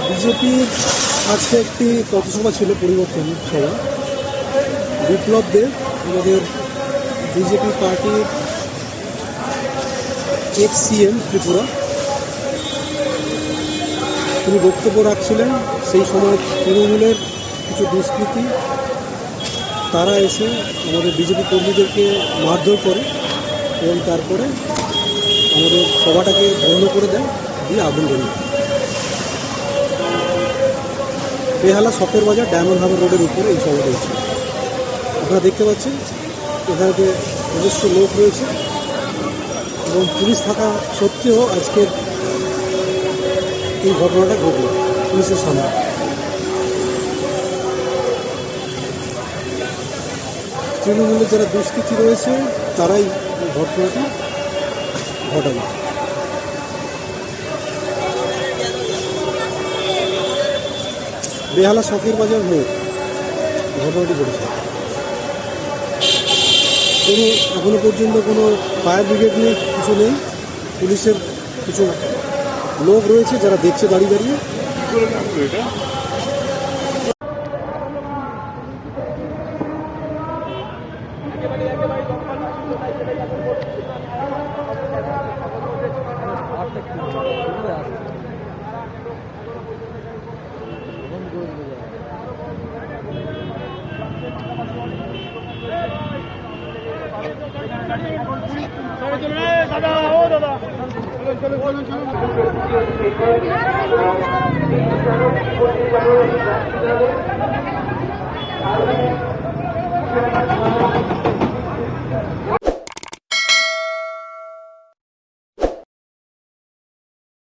বিজেপির আজকে একটি পথসভা ছিল, পরিবর্তন সভা। বিপ্লব দেব, আমাদের বিজেপি পার্টির এক্স সিএম ত্রিপুরা, তিনি বক্তব্য রাখছিলেন। সেই সময় তৃণমূলের কিছু দুষ্কৃতী তারা এসে আমাদের বিজেপি কর্মীদেরকে মারধর করে এবং তারপরে আমাদের সভাটাকে বন্ধ করে দেয়, দিয়ে আগুন ধরে। বেহালা শখের বাজার ডায়মন্ড হারবার রোডের উপরে এই সভা রয়েছে। আপনারা দেখতে পাচ্ছেন এখানে নিজস্ব লোক রয়েছে এবং পুলিশ থাকা সত্ত্বেও আজকের এই ঘটনাটা ঘটল পুলিশের সামনে। তৃণমূলের যারা দুষ্কৃতী রয়েছে তারাই ঘটনাটি ঘটাবে। বেহালা শখের বাজার মোড় ঘটনাটি ঘটেছে। এখনো পর্যন্ত কোনো ফায়ার ব্রিগেড নেই, কিছু নেই। পুলিশের কিছু লোক রয়েছে যারা দেখছে দাঁড়িয়ে দাঁড়িয়ে। দাদা